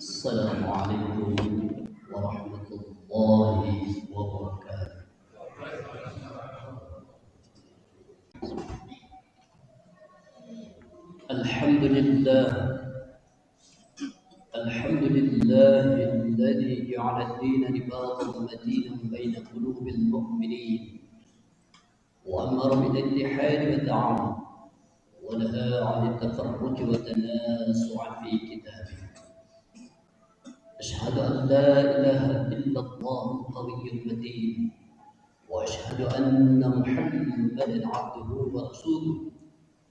السلام عليكم ورحمة الله وبركاته. الحمد لله الحمد لله الذي جعل الدين رباطا متينا بين قلوب المؤمنين، وأمر بالاتحاد والتعاون، ونهى عن التفرق والتنازع في كتابه. أشهد أن لا إله إلا الله القوي المتين، وأشهد أن محمدا عبده ورسوله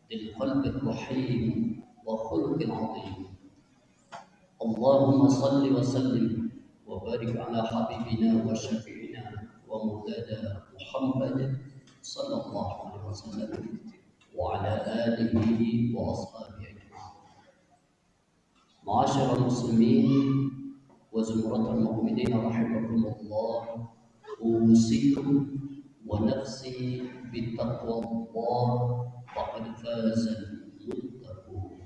ذي القلب الرحيم وخلق عظيم. اللهم صل وسلم وبارك على حبيبنا وشفيعنا ومولانا محمد صلى الله عليه وسلم وعلى آله وأصحابه أجمعين. معاشر المسلمين وزمرة المؤمنين رحمكم الله، أوصيكم ونفسي بتقوى الله، فقد فاز المتقون.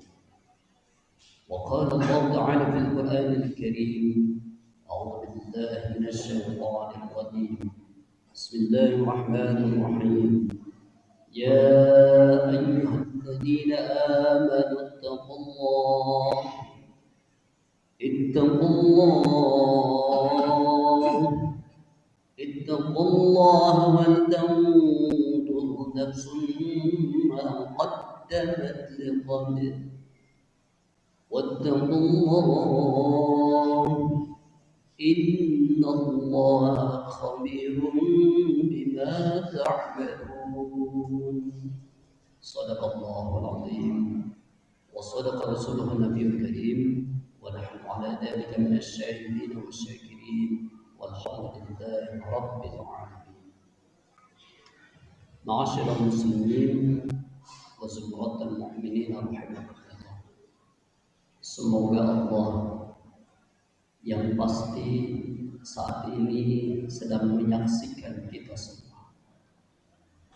وقال الله تعالى في القرآن الكريم: أعوذ بالله من الشيطان الرجيم، بسم الله الرحمن الرحيم. يا أيها الذين آمنوا اتقوا الله ولتنظر نفس ما قدمت لغد، واتقوا الله إن الله خبير بما تعملون. صدق الله العظيم وصدق رسوله النبي الكريم، ونحن على ذلك من الشاهدين والشاكرين، والحمد لله رب العالمين. معاشر المسلمين وزمرة المؤمنين رحمكم الله, semoga Allah yang pasti saat ini sedang menyaksikan kita semua.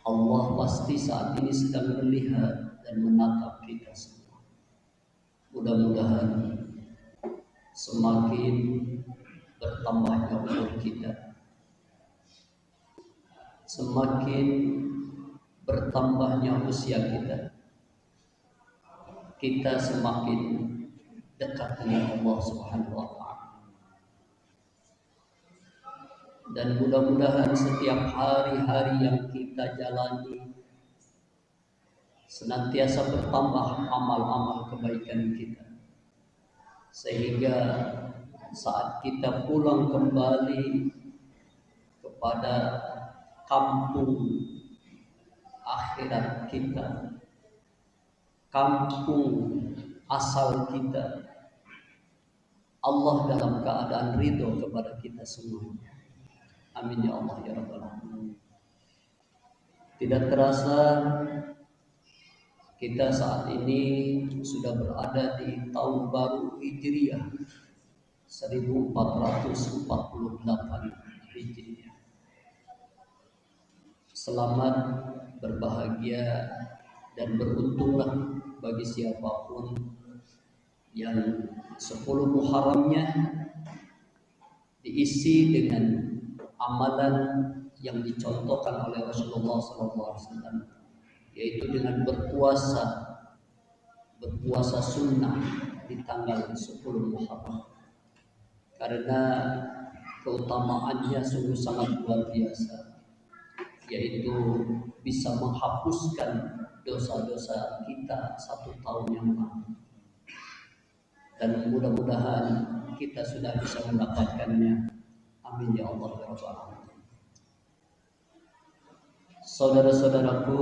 Allah pasti saat ini sedang melihat dan menatap kita semua. Mudah-mudahan semakin bertambahnya umur kita, semakin bertambahnya usia kita semakin dekat dengan Allah Subhanahu wa Ta'ala. Dan mudah-mudahan setiap hari-hari yang kita jalani senantiasa bertambah amal-amal kebaikan kita, sehingga saat kita pulang kembali kepada kampung akhirat kita, kampung asal kita, Allah dalam keadaan ridho kepada kita semuanya. Amin ya Allah ya Rabbal Alamin. Tidak terasa kita saat ini sudah berada di tahun baru Hijriah 1448 Hijriah. Selamat, berbahagia, dan beruntunglah bagi siapapun yang 10 Muharramnya diisi dengan amalan yang dicontohkan oleh Rasulullah SAW, yaitu dengan berpuasa sunnah di tanggal 10 Muharram, karena keutamaannya sungguh sangat luar biasa, yaitu bisa menghapuskan dosa-dosa kita 1 tahun yang lalu. Dan mudah-mudahan kita sudah bisa mendapatkannya. Amin ya Allah ya Rabbal Alamin. Saudara-saudaraku,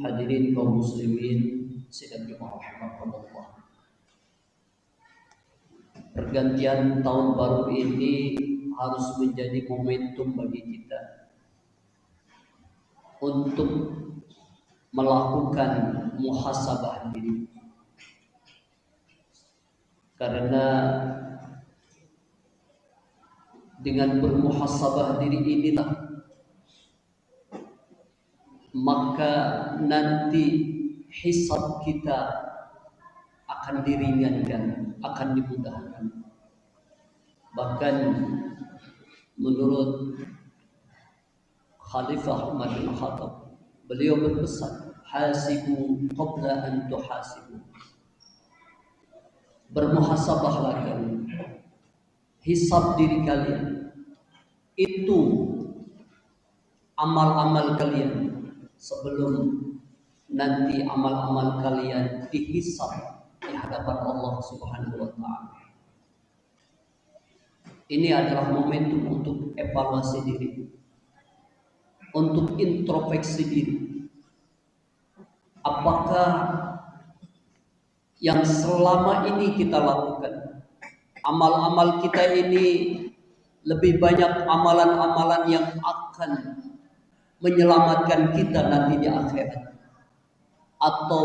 hadirin kaum muslimin sidang jemaah rahimakumullah. Pergantian tahun baru ini harus menjadi momentum bagi kita untuk melakukan muhasabah diri. Karena dengan bermuhasabah diri inilah maka nanti hisab kita akan diringankan, akan dimudahkan. Bahkan menurut Khalifah Umar bin Khattab, beliau berpesan, hasibu qabla an tuhasibu. Bermuhasabahlah kalian, hisab diri kalian, itu amal-amal kalian sebelum nanti amal-amal kalian dihisab di hadapan Allah Subhanahu wa taala. Ini adalah momentum untuk evaluasi diri, untuk introspeksi diri. Apakah yang selama ini kita lakukan, amal-amal kita ini lebih banyak amalan-amalan yang akan menyelamatkan kita nanti di akhirat, atau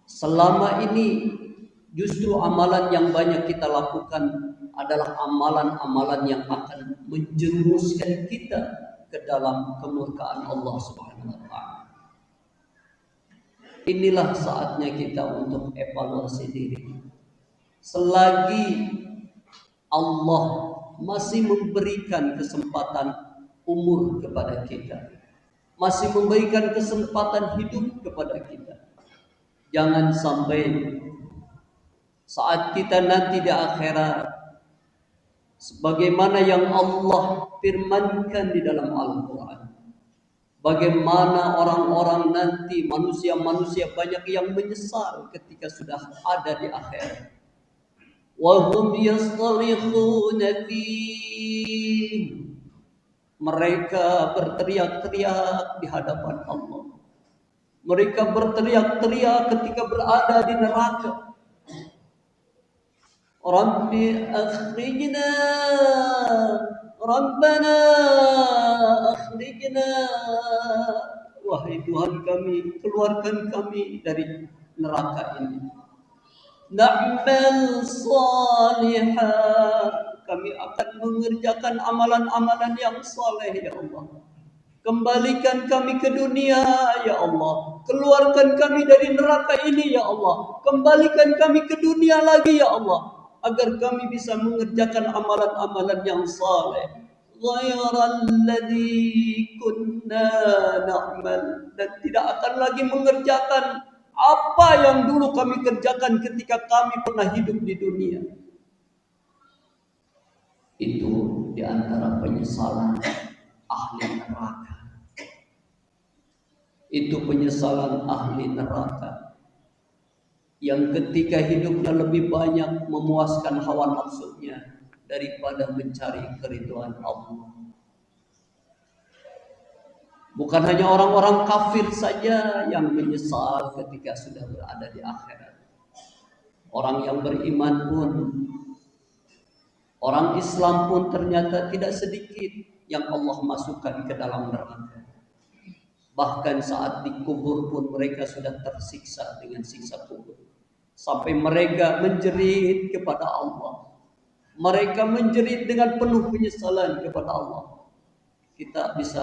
selama ini justru amalan yang banyak kita lakukan adalah amalan-amalan yang akan menjerumuskan kita ke dalam kemurkaan Allah Subhanahu wa taala. Inilah saatnya kita untuk evaluasi diri. Selagi Allah masih memberikan kesempatan umur kepada kita, masih memberikan kesempatan hidup kepada kita, jangan sampai saat kita nanti di akhirat, sebagaimana yang Allah firmankan di dalam Al-Quran, bagaimana orang-orang nanti, manusia-manusia banyak yang menyesal ketika sudah ada di akhirat. Wahum yastarikhuna fihi. Mereka berteriak-teriak di hadapan Allah. Mereka berteriak-teriak ketika berada di neraka. Rabbi akhrijna, Rabbana akhrijna. Wahai Tuhan kami, keluarkan kami dari neraka ini. Na'mal salihah, kami akan mengerjakan amalan-amalan yang saleh ya Allah. Kembalikan kami ke dunia ya Allah. Keluarkan kami dari neraka ini ya Allah. Kembalikan kami ke dunia lagi ya Allah, agar kami bisa mengerjakan amalan-amalan yang saleh. Ghairal ladzi kunna na'mal, dan tidak akan lagi mengerjakan apa yang dulu kami kerjakan ketika kami pernah hidup di dunia. Itu di antara penyesalan ahli neraka. Itu penyesalan ahli neraka yang ketika hidupnya lebih banyak memuaskan hawa nafsunya daripada mencari keridhaan Allah. Bukan hanya orang-orang kafir saja yang menyesal ketika sudah berada di akhirat. Orang yang beriman pun, orang Islam pun ternyata tidak sedikit yang Allah masukkan ke dalam neraka. Bahkan saat dikubur pun mereka sudah tersiksa dengan siksa kubur. Sampai mereka menjerit kepada Allah. Mereka menjerit dengan penuh penyesalan kepada Allah. Kita bisa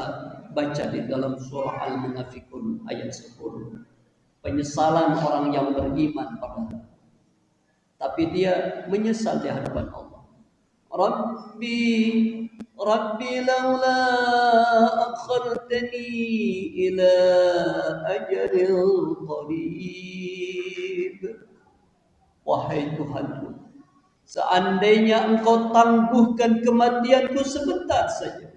baca di dalam surah Al-Munafiqun ayat 10. Penyesalan orang yang beriman pada, tapi dia menyesal di hadapan Allah. Rabbi laula akhartani ila ajalin qarib. Wahai Tuhanku, seandainya Engkau tangguhkan kematianku sebentar saja,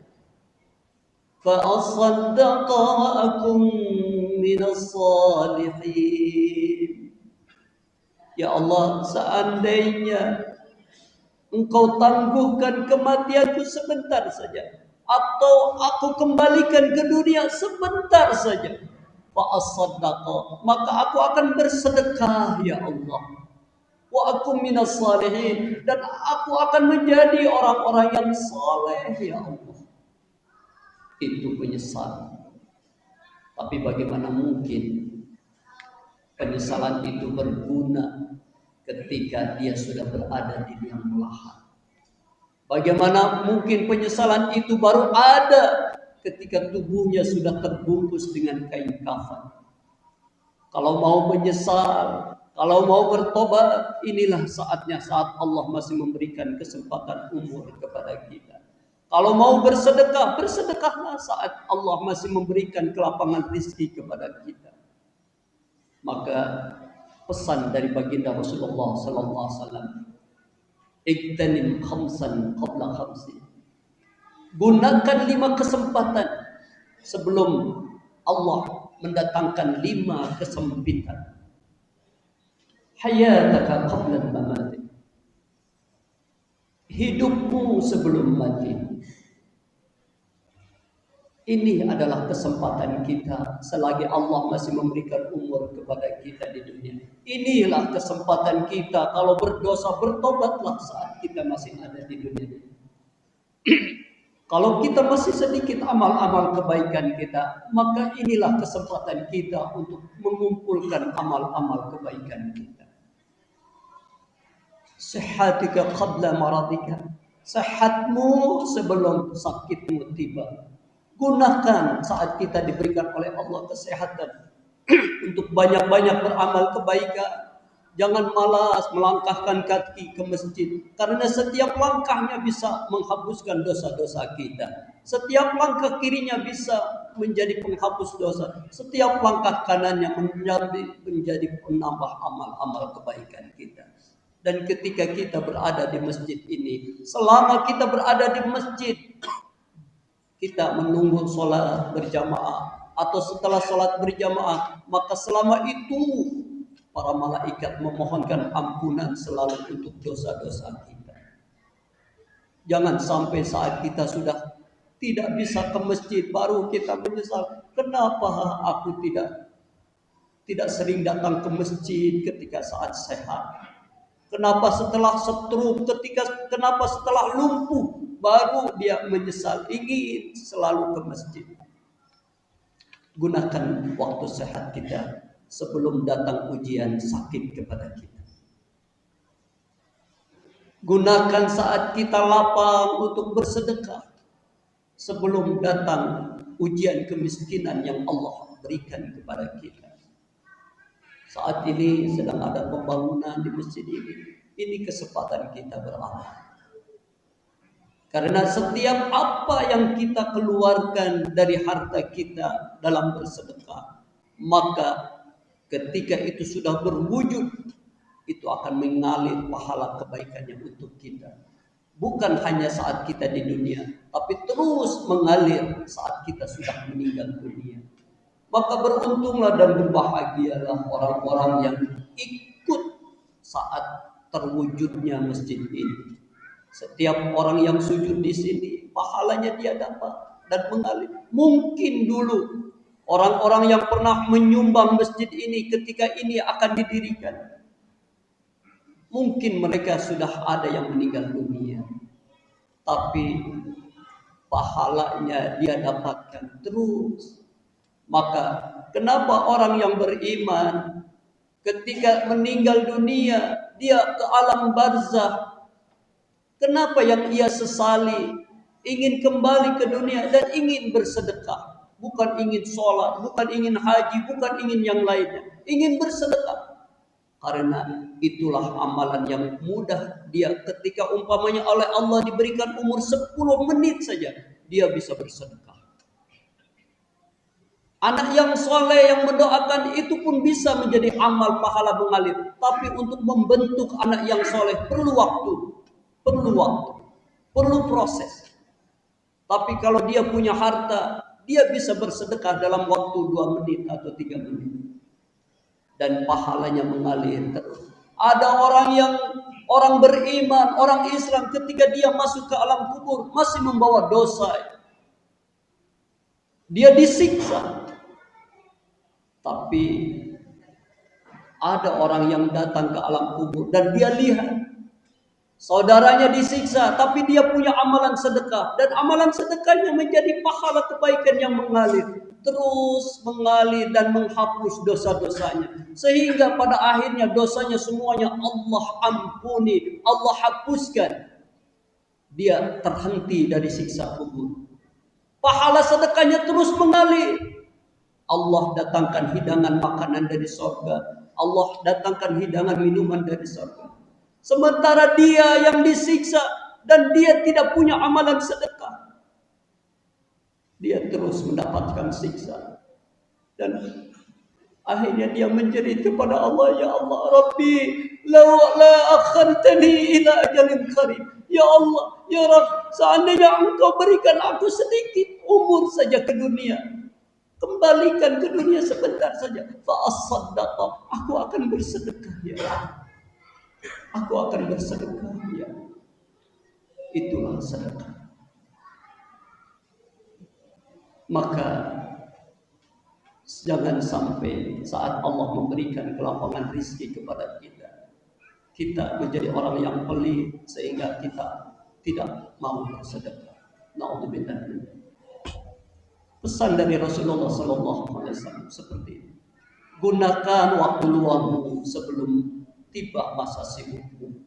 fa asaddaqa wa akum minas salihin. Ya Allah, seandainya Engkau tangguhkan kematianku sebentar saja, atau aku kembalikan ke dunia sebentar saja, fa asaddaqa, maka aku akan bersedekah ya Allah. Wa akum minas salihin, dan aku akan menjadi orang-orang yang saleh ya Allah. Itu penyesalan. Tapi bagaimana mungkin penyesalan itu berguna ketika dia sudah berada di liang lahat? Bagaimana mungkin penyesalan itu baru ada ketika tubuhnya sudah terbungkus dengan kain kafan? Kalau mau menyesal, Kalau mau bertobat, inilah saatnya, saat Allah masih memberikan kesempatan umur kepada kita. Kalau mau bersedekah, bersedekahlah saat Allah masih memberikan kelapangan rezeki kepada kita. Maka pesan dari baginda Rasulullah sallallahu alaihi wasallam, "Iktanim khamsan qabla khamsi." Gunakan 5 kesempatan sebelum Allah mendatangkan 5 kesempitan. Hayataka qabla al-mamati. Hidupmu sebelum mati. Ini adalah kesempatan kita selagi Allah masih memberikan umur kepada kita di dunia. Inilah kesempatan kita, kalau berdosa bertobatlah saat kita masih ada di dunia. Kalau kita masih sedikit amal-amal kebaikan kita, maka inilah kesempatan kita untuk mengumpulkan amal-amal kebaikan kita. Sehatika qabla maradika. Sehatmu sebelum sakitmu tiba. Gunakan saat kita diberikan oleh Allah kesehatan untuk banyak-banyak beramal kebaikan. Jangan malas melangkahkan kaki ke masjid, karena setiap langkahnya bisa menghapuskan dosa-dosa kita. Setiap langkah kirinya bisa menjadi penghapus dosa. Setiap langkah kanannya menjadi penambah amal-amal kebaikan kita. Dan ketika kita berada di masjid ini, selama kita berada di masjid, kita menunggu sholat berjamaah atau setelah sholat berjamaah, maka selama itu para malaikat memohonkan ampunan selalu untuk dosa-dosa kita. Jangan sampai saat kita sudah tidak bisa ke masjid baru kita menyesal, kenapa aku tidak sering datang ke masjid ketika saat sehat. Kenapa setelah stroke, kenapa setelah lumpuh baru dia menyesal, ingin selalu ke masjid. Gunakan waktu sehat kita sebelum datang ujian sakit kepada kita. Gunakan saat kita lapang untuk bersedekah sebelum datang ujian kemiskinan yang Allah berikan kepada kita. Saat ini sedang ada pembangunan di masjid ini. Ini kesempatan kita beramal. Karena setiap apa yang kita keluarkan dari harta kita dalam bersedekah, maka ketika itu sudah berwujud, itu akan mengalir pahala kebaikannya untuk kita. Bukan hanya saat kita di dunia, tapi terus mengalir saat kita sudah meninggal dunia. Maka beruntunglah dan berbahagialah orang-orang yang ikut saat terwujudnya masjid ini. Setiap orang yang sujud di sini, pahalanya dia dapat dan mengalir. Mungkin dulu orang-orang yang pernah menyumbang masjid ini ketika ini akan didirikan, mungkin mereka sudah ada yang meninggal dunia, tapi pahalanya dia dapatkan terus. Maka kenapa orang yang beriman ketika meninggal dunia dia ke alam barzakh, kenapa yang ia sesali? Ingin kembali ke dunia dan ingin bersedekah. Bukan ingin sholat, bukan ingin haji, bukan ingin yang lainnya. Ingin bersedekah. Karena itulah amalan yang mudah dia ketika umpamanya oleh Allah diberikan umur 10 menit saja, dia bisa bersedekah. Anak yang soleh yang mendoakan itu pun bisa menjadi amal pahala mengalir. Tapi untuk membentuk anak yang soleh perlu waktu, perlu proses. Tapi kalau dia punya harta, dia bisa bersedekah dalam waktu 2 menit atau 3 menit. Dan pahalanya mengalir terus. Ada orang beriman, orang Islam ketika dia masuk ke alam kubur masih membawa dosa. Dia disiksa. Tapi ada orang yang datang ke alam kubur dan dia lihat saudaranya disiksa, tapi dia punya amalan sedekah, dan amalan sedekahnya menjadi pahala kebaikan yang mengalir, terus mengalir dan menghapus dosa-dosanya, sehingga pada akhirnya dosanya semuanya Allah ampuni, Allah hapuskan. Dia terhenti dari siksa kubur. Pahala sedekahnya terus mengalir. Allah datangkan hidangan makanan dari surga. Allah datangkan hidangan minuman dari surga. Sementara dia yang disiksa dan dia tidak punya amalan sedekah, dia terus mendapatkan siksa. Dan akhirnya dia menjerit kepada Allah, ya Allah, Rabbi, law la akhartani ila ajalin qarib. Ya Allah, ya Rabb, seandainya engkau berikan aku sedikit umur saja ke dunia, kembalikan ke dunia sebentar saja, fa as-saddaqa, aku akan bersedekah ya. Aku akan bersedekah ya. Itulah sedekah. Maka jangan sampai saat Allah memberikan kelapangan rizki kepada kita menjadi orang yang pelit sehingga kita tidak mau bersedekah. Naudzubillah. Pesan dari Rasulullah SAW seperti ini. Gunakan waktu luangmu sebelum tiba masa sibukmu.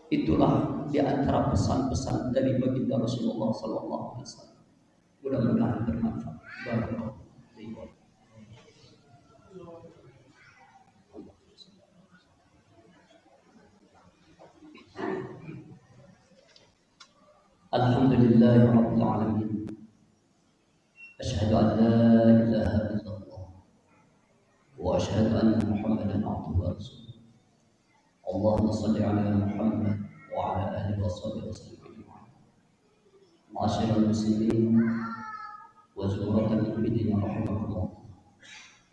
Itulah di antara pesan-pesan dari baginda Rasulullah SAW. Mudah-mudahan bermanfaat. Barakallahu fiikum. Alhamdulillahi rabbil alamin. Asyhadu an la ilaha illallah wa asyhadu anna Muhammadan abduhu wa rasuluh. Allahumma shalli ala Muhammad wa ala alihi wa sahbihi wasallam. Ma'asyiral muslimin wa zumratal mu'minin rahimakumullah.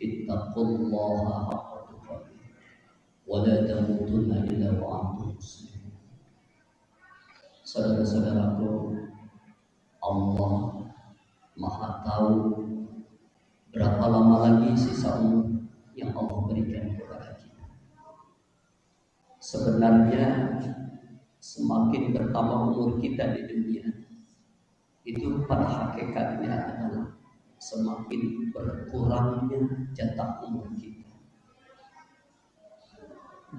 Ittaqullaha haqqa tuqatih wa la tamutunna illa wa antum muslimun. Saudara-saudaraku, Allah Maha tahu berapa lama lagi sisa umur yang Allah berikan kepada kita. Sebenarnya semakin bertambah umur kita di dunia, itu pada hakikatnya adalah semakin berkurangnya jatah umur kita.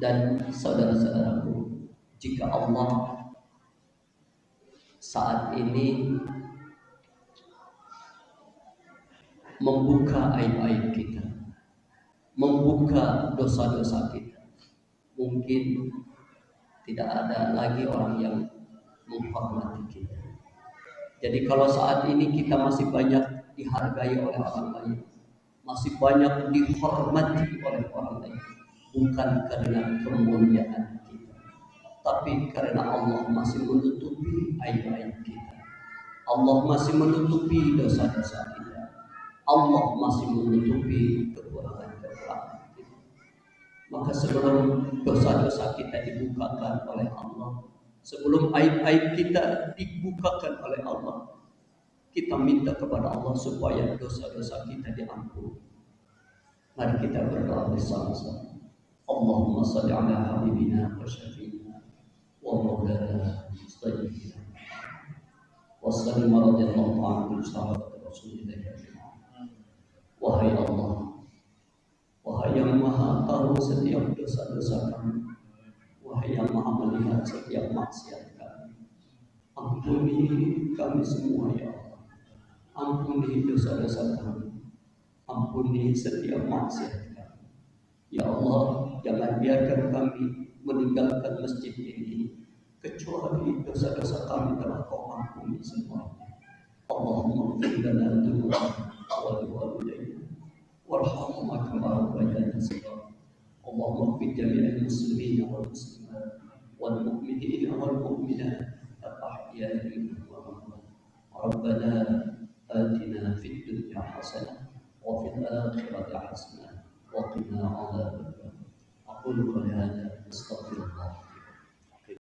Dan saudara-saudaraku, jika Allah saat ini membuka aib-aib kita, membuka dosa-dosa kita, mungkin tidak ada lagi orang yang menghormati kita. Jadi kalau saat ini kita masih banyak dihargai oleh orang lain, masih banyak dihormati oleh orang lain, bukan karena kemuliaan kita, tapi karena Allah masih menutupi aib-aib kita. Allah masih menutupi dosa-dosa kita. Allah masih menutupi kekurangan-kekurangan kita. Maka sebelum dosa-dosa kita dibukakan oleh Allah, sebelum aib-aib kita dibukakan oleh Allah, kita minta kepada Allah supaya dosa-dosa kita diampuni. Mari kita berdoa bersama-sama. Allahumma salli ala habibina wa syafi'ina wa maulana sayyidina wa sallim radhiyallahu anhu sahabat Rasulullah. Wahai Allah, wahai yang maha tahu setiap dosa-dosa kami, wahai yang maha melihat setiap maksiat kami, ampuni kami semua ya Allah. Ampuni dosa-dosa kami, ampuni setiap maksiat kami. Ya Allah, jangan biarkan kami meninggalkan masjid ini kecuali dosa-dosa kami telah Kau ampuni semuanya. Allahumma ighfir lana dzunubana wa liwalidayna warhamhuma kama rabbayana shaghira. Allahumma ighfir jami'al muslimina wal muslimat wal mu'minina wal mu'minat al-ahya'i minhum wal amwat. Rabbana atina fid dunya hasanah wa fil akhirati hasanah wa qina adzabannar. Aqulu qawli hadza astaghfirullah